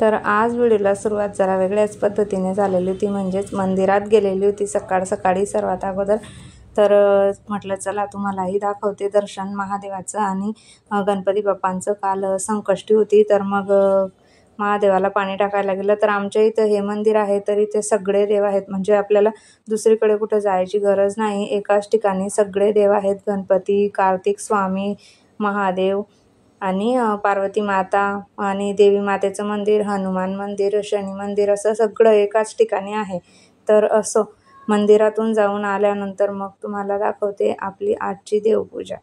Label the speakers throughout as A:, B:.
A: तर आज व्हिडिओला सुरुवात जरा वेगळ्याच पद्धतीने झालेली होती, म्हणजेच मंदिरात गेलेली होती सकाळी सर्वात अगोदर। तर म्हटलं चला तुम्हालाही दाखवते दर्शन महादेवाचं आणि गणपती बाप्पांचं। काल संकष्टी होती, तर मग महादेवाला पाणी टाकायला गेलं। तर आमच्या इथं हे मंदिर आहे, तर इथे सगळे देव आहेत, म्हणजे आपल्याला दुसरीकडे कुठं जायची गरज नाही, एकाच ठिकाणी सगळे देव आहेत। गणपती, कार्तिक स्वामी, महादेव आणि पार्वती माता आणि देवी मातेचं मंदिर, हनुमान मंदिर, शनी मंदिर, असं सगळं एकाच ठिकाणी आहे। तर असं मंदिरातून जाऊन आल्यानंतर मग तुम्हाला दाखवते आपली आजची देवपूजा।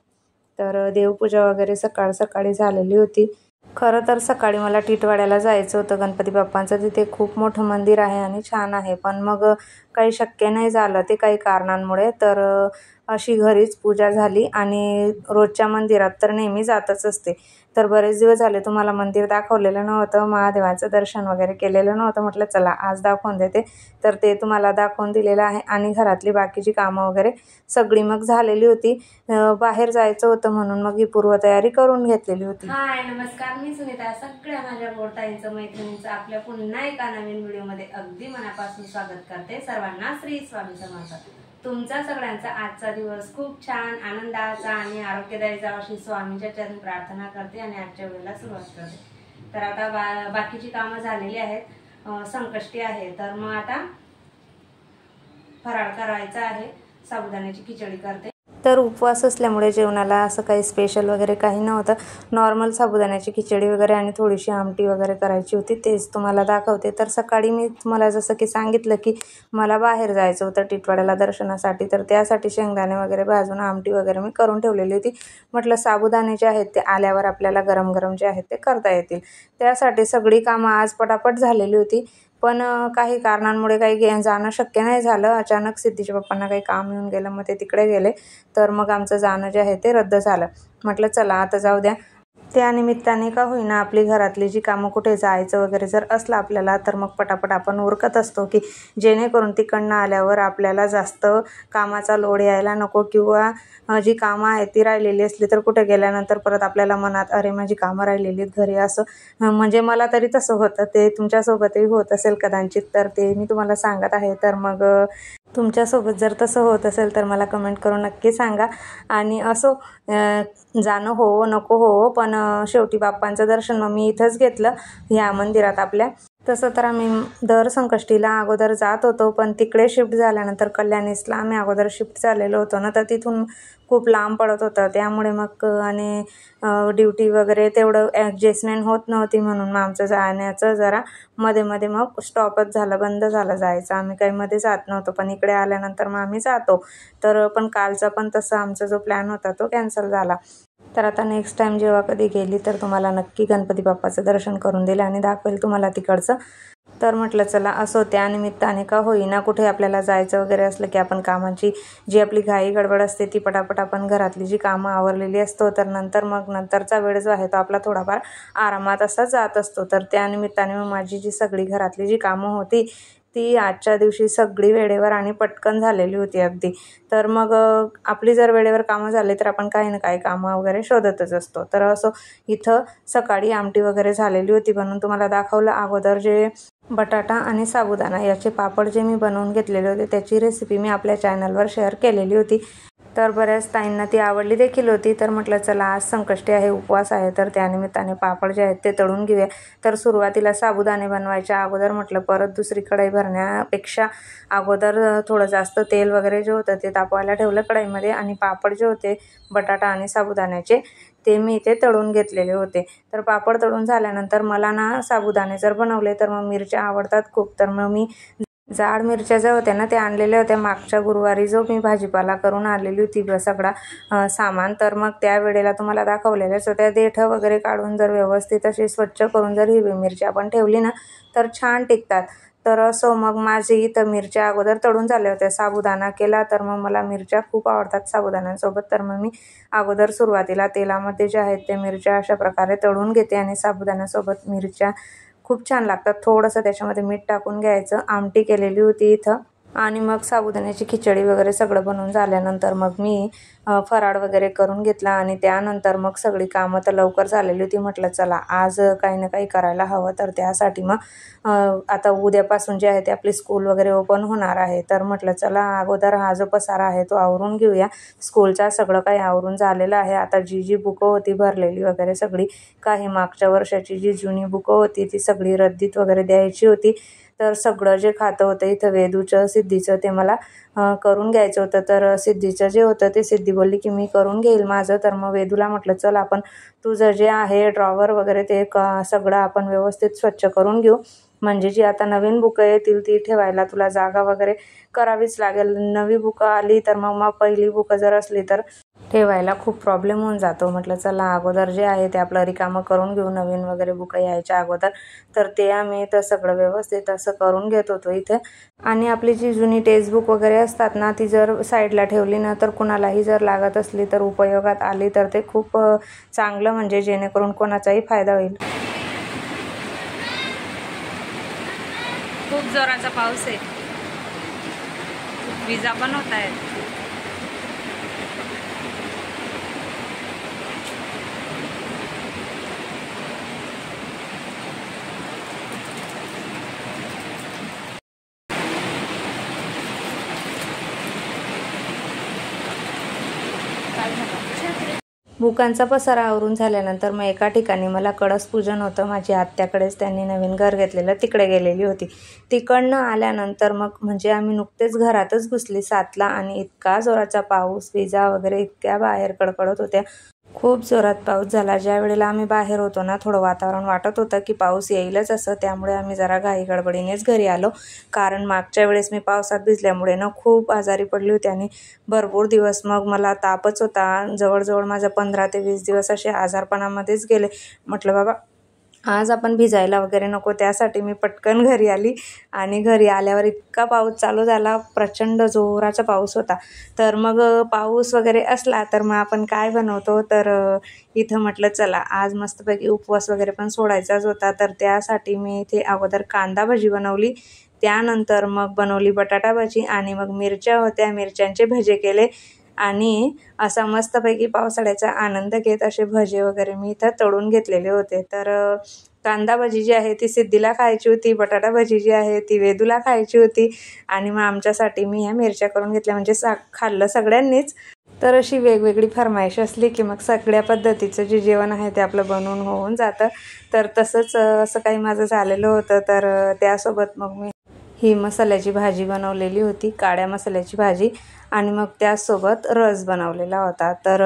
A: तर देवपूजा वगैरे सकाळी झालेली होती। खरं तर सकाळी मला टिटवाड्याला जायचं होतं गणपती बाप्पांचं, तिथे खूप मोठं मंदिर आहे आणि छान आहे, पण मग काही शक्य नाही झालं ते काही कारणांमुळे। तर अशी घरीच पूजा झाली आणि रोजच्या मंदिरात तर नेहमी जातच असते। तर बरेच दिवस झाले तुम्हाला मंदिर दाखवलेलं नव्हतं, महादेवाचं दर्शन वगैरे केलेलं नव्हतं, म्हटलं चला आज दाखवून देते। तर ते तुम्हाला दाखवून दिलेलं आहे आणि घरातली बाकीची कामं वगैरे सगळी मग झालेली होती। बाहेर जायचं होतं म्हणून मग ही पूर्वतयारी करून घेतलेली होती।
B: हाय नमस्कार, मी सुनीता। सगळ्या माझ्या गोडताईंचं मैत्रिणींचं आपल्या पुन्हा एका नवीन व्हिडिओमध्ये अगदी मनापासून स्वागत करते। सर्वांना श्री स्वामी समर्थ। तुमचा सगळ्यांचा आजचा दिवस खूप छान आनंदाचा आणि आरोग्यदायी जावा अशी स्वामींच्या चरणी प्रार्थना करते आणि आजच्या वेळेला सुरुवात करते। तर आता बाकीची कामं झालेली आहेत, संकष्टी आहे, तर मग आता फराळ करायचा आहे, साबुदाण्याची खिचडी करते।
A: तर उपवास असल्यामुळे जेवणाला असं काही स्पेशल वगैरे काही नव्हतं, नॉर्मल साबुदाण्याची खिचडी वगैरे आणि थोडीशी आमटी वगैरे करायची होती, तेच तुम्हाला दाखवते। तर सकाळी मी तुम्हाला जसं की सांगितलं की मला बाहेर जायचं होतं टिटवाड्याला दर्शनासाठी, तर त्यासाठी शेंगदाणे वगैरे भाजून आमटी वगैरे मी करून ठेवलेली होती। म्हटलं साबुदाणे जे आहेत ते आल्यावर आपल्याला गरम गरम जे आहेत ते करता येतील, त्यासाठी सगळी कामं आज पटापट झालेली होती। पण काही कारणांमुळे काही जाणं शक्य नाही झालं। अचानक सिद्धीच्या पप्पांना काही काम येऊन गेलं, मग ते तिकडे गेले, तर मग आमचं जाणं जे आहे ते रद्द झालं। म्हटलं चला आता जाऊ द्या, त्यानिमित्ताने का होईना आपली घरातली जी कामं, कुठे जायचं वगैरे जर असलं आपल्याला, तर मग पटापट आपण उरकत असतो की जेणेकरून तिकडनं आल्यावर आपल्याला जास्त कामाचा लोड यायला नको, किंवा जी कामं आहेत ती राहिलेली असली तर कुठे गेल्यानंतर परत आपल्याला मनात अरे माझी कामं राहिलेली घरी, असं म्हणजे मला तरी तसं होतं, ते तुमच्यासोबतही होत असेल कदाचित, तर ते मी तुम्हाला सांगत आहे। तर मग तुमच्यासोबत जर तसं होत असेल तर मला कमेंट करून नक्की सांगा। आणि असो जाणं हो नको हो, पण शेवटी बाप्पांचं दर्शन मग मी इथंच घेतलं ह्या मंदिरात आपल्या। तसं तर आम्ही दर संकष्टीला अगोदर जात होतो, पण तिकडे शिफ्ट झाल्यानंतर कल्याणीसला आम्ही अगोदर शिफ्ट झालेलो होतो ना, तर तिथून खूप लांब पडत होतं, त्यामुळे मग आणि ड्युटी वगैरे तेवढं ॲडजस्टमेंट होत नव्हती, म्हणून मग आमचं जाण्याचं जरा मध्ये मग स्टॉपच झालं, बंद झालं जायचं, आम्ही काही मध्ये जात नव्हतो। पण इकडे आल्यानंतर मग आम्ही जातो, तर पण कालचा पण तसा आमचा जो प्लॅन होता तो कॅन्सल झाला। तर आता नेक्स्ट टाईम जेव्हा कधी गेली तर तुम्हाला नक्की गणपती बाप्पाचं दर्शन करून दिलं आणि दाखवेल तुम्हाला तिकडचं। तर म्हटलं चला असो, त्यानिमित्ताने का होईना कुठे आपल्याला जायचं वगैरे असलं की आपण कामाची जी आपली घाई गडबड असते ती पटापट आपण घरातली जी कामं आवरलेली असतो, तर नंतरचा वेळ जो आहे तो आपला थोडाफार आरामात असा जात असतो। तर त्यानिमित्ताने मग माझी जी सगळी घरातली जी कामं होती ती आजच्या दिवशी सगळी वेळेवर आणि पटकन झालेली होती अगदी। तर मग आपली जर वेळेवर कामं झाली तर आपण काही ना काही कामं वगैरे शोधतच असतो। तर असं इथं सकाळी आमटी वगैरे झालेली होती, म्हणून तुम्हाला दाखवलं। अगोदर जे बटाटा आणि साबुदाणा याचे पापड जे मी बनवून घेतलेले होते त्याची रेसिपी मी आपल्या चॅनलवर शेअर केलेली होती, तर बऱ्याच ताईंना ती आवडली देखील होती। तर म्हटलं चला आज संकष्टी आहे, उपवास आहे, तर त्यानिमित्ताने पापड जे आहेत ते तळून घेऊया। तर सुरुवातीला साबुदाणे बनवायच्या अगोदर म्हटलं परत दुसरी कढई भरण्यापेक्षा अगोदर थोडं जास्त तेल वगैरे जे होतं ते तापवायला ठेवलं कढईमध्ये, आणि पापड जे होते बटाटा आणि साबुदाण्याचे ते मी इथे तळून घेतलेले होते। तर पापड तळून झाल्यानंतर मला ना साबुदाणे जर बनवले तर मग मिरच्या आवडतात खूप, तर मग मी जाड मिरच्या ज्या होत्या ना त्या आणलेल्या होत्या मागच्या गुरुवारी, जो मी भाजीपाला करून आणलेली होती सगळा सामान, तर मग त्या वेळेला तुम्हाला दाखवलेल्याच होत्या। देठं वगैरे काढून जर व्यवस्थित अशी स्वच्छ करून जर हिरवी मिरची आपण ठेवली ना तर छान टिकतात। तर असं मग माझी इथं मिरच्या अगोदर तळून झाल्या होत्या, साबुदाणा केला, तर मग मला मिरच्या खूप आवडतात साबुदाण्यांसोबत, तर मग मी अगोदर सुरुवातीला तेलामध्ये जे आहेत ते मिरच्या अशा प्रकारे तळून घेते आणि साबुदाण्यासोबत मिरच्या खूप छान लागतात। थोडंसं त्याच्यामध्ये मीठ टाकून घ्यायचं। आमटी केलेली होती इथं, आणि मग साबुदाण्याची खिचडी वगैरे सगळं बनवून झाल्यानंतर मग मी फराळ वगैरे करून घेतला आणि त्यानंतर मग सगळी कामं तर लवकर झालेली होती. म्हटलं चला आज काही ना काही करायला हवं, तर त्यासाठी मग आता उद्यापासून जे आहे ते आपली स्कूल वगैरे ओपन होणार आहे. तर म्हटलं चला अगोदर हा जो पसारा आहे तो आवरून घेऊया. स्कूलचा सगळं काही आवरून झालेलं आहे. आता जी बुकं होती भरलेली वगैरे सगळी, काही मागच्या वर्षाची जी जुनी बुकं होती ती सगळी रद्दीत वगैरे द्यायची होती. तर सगळं जे खातं होतं इथं वेदूचं सिद्धीचं ते मला करून घ्यायचं होतं. तर सिद्धीचं जे होतं ते सिद्धी बोलली की मी करून घेईल माझं. तर मग वेदूला म्हटलं चल आपण तुझं जे आहे ड्रॉवर वगैरे ते सगळं आपण व्यवस्थित स्वच्छ करून घेऊ, म्हणजे जी आता नवीन बुकं येतील ती ठेवायला तुला जागा वगैरे करावीच लागेल. नवी बुकं आली तर मग पहिली बुकं जर असली तर ठेवायला खूप प्रॉब्लेम होऊन जातो. म्हटलं चला अगोदर जे आहे ते आपलं रिकामं करून घेऊ नवीन वगैरे बुकं यायच्या अगोदर. तर ते आम्ही तर सगळं व्यवस्थित असं करून घेत होतो इथे. आणि आपली जी जुनी टेक्स्टबुक वगैरे असतात ना ती जर साईडला ठेवली ना तर कुणालाही जर लागत असली तर उपयोगात आली तर ते खूप चांगलं, म्हणजे जेणेकरून कोणाचाही फायदा होईल. खूप जोराचा पाऊस आहे, विजा पण होत आहेत. बुकांचा पसारा आवरून झाल्यानंतर मग एका ठिकाणी मला कळस पूजन होतं. माझ्या आत्याकडेच त्यांनी नवीन घर घेतलेलं, तिकडे गेलेली होती. तिकडनं आल्यानंतर मग म्हणजे आम्ही नुकतेच घरातच घुसली 7ला आणि इतका जोराचा पाऊस, विजा वगैरे इतक्या बाहेर कडकडत होत्या. खूप जोरात पाऊस झाला. ज्या वेळेला आम्ही बाहेर होतो ना थोडं वातावरण वाटत होतं की पाऊस येईलच असं, त्यामुळे आम्ही जरा घाई गडबडीनेच घरी आलो. कारण मागच्या वेळेस मी पावसात भिजल्यामुळे ना खूप आजारी पडली होती आणि भरपूर दिवस मग मला तापच होता. जवळजवळ माझा 15 ते 20 दिवस असे आजारपणामध्येच गेले. म्हटलं बाबा आज आपण भिजायला वगैरे नको, त्यासाठी मी पटकन घरी आली. आणि घरी आल्यावर इतका पाऊस चालू झाला, प्रचंड जोराचा पाऊस होता. तर मग पाऊस वगैरे असला तर मग आपण काय बनवतो, तर इथं म्हटलं चला आज मस्तपैकी उपवास वगैरे पण सोडायचाच होता. तर त्यासाठी मी इथे अगोदर कांदा भजी बनवली, त्यानंतर मग बनवली बटाटा भजी आणि मग मिरच्या होत्या, मिरच्यांचे भजे केले आणि असा मस्तपैकी पावसाळ्याचा आनंद घेत असे भजे वगैरे मी इथं तळून घेतलेले होते. तर कांदा भजी जी आहे ती सिद्धीला खायची होती, बटाटा भजी जी आहे ती वेदूला खायची होती आणि मग आमच्यासाठी मी ह्या मिरच्या करून घेतल्या, म्हणजे खाल्लं सगळ्यांनीच. तर अशी वेगवेगळी फरमाईश असली की मग सगळ्या पद्धतीचं जे जेवण आहे ते आपलं बनवून होऊन जातं. तर तसंच असं काही माझं झालेलं होतं. तर त्यासोबत मग मी ही मसाल्याची भाजी बनवलेली होती, काळ्या मसाल्याची भाजी, आणि मग त्यासोबत रस बनवलेला होता. तर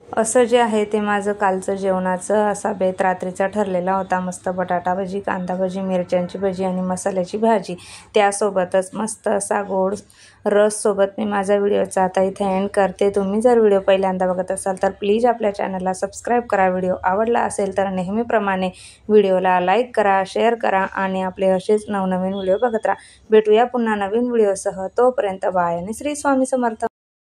A: असं जे आहे ते माझं कालचं जेवणाचं असा बेत रात्रीचा ठरलेला होता. मस्त बटाटा भजी, कांदा भजी, मिरच्यांची भजी आणि मसाल्याची भाजी, त्यासोबतच मस्त असा गोड रससोबत मी माझा व्हिडिओचा आता इथे एंड करते. तुम्ही जर व्हिडिओ पहिल्यांदा बघत असाल तर प्लीज आपल्या चॅनलला सबस्क्राईब करा. व्हिडिओ आवडला असेल तर नेहमीप्रमाणे व्हिडिओला लाईक करा, शेअर करा आणि आपले असेच नवनवीन व्हिडिओ बघत राहा. भेटूया पुन्हा नवीन व्हिडिओसह. तोपर्यंत बाय आणि श्री स्वामी समर्थ.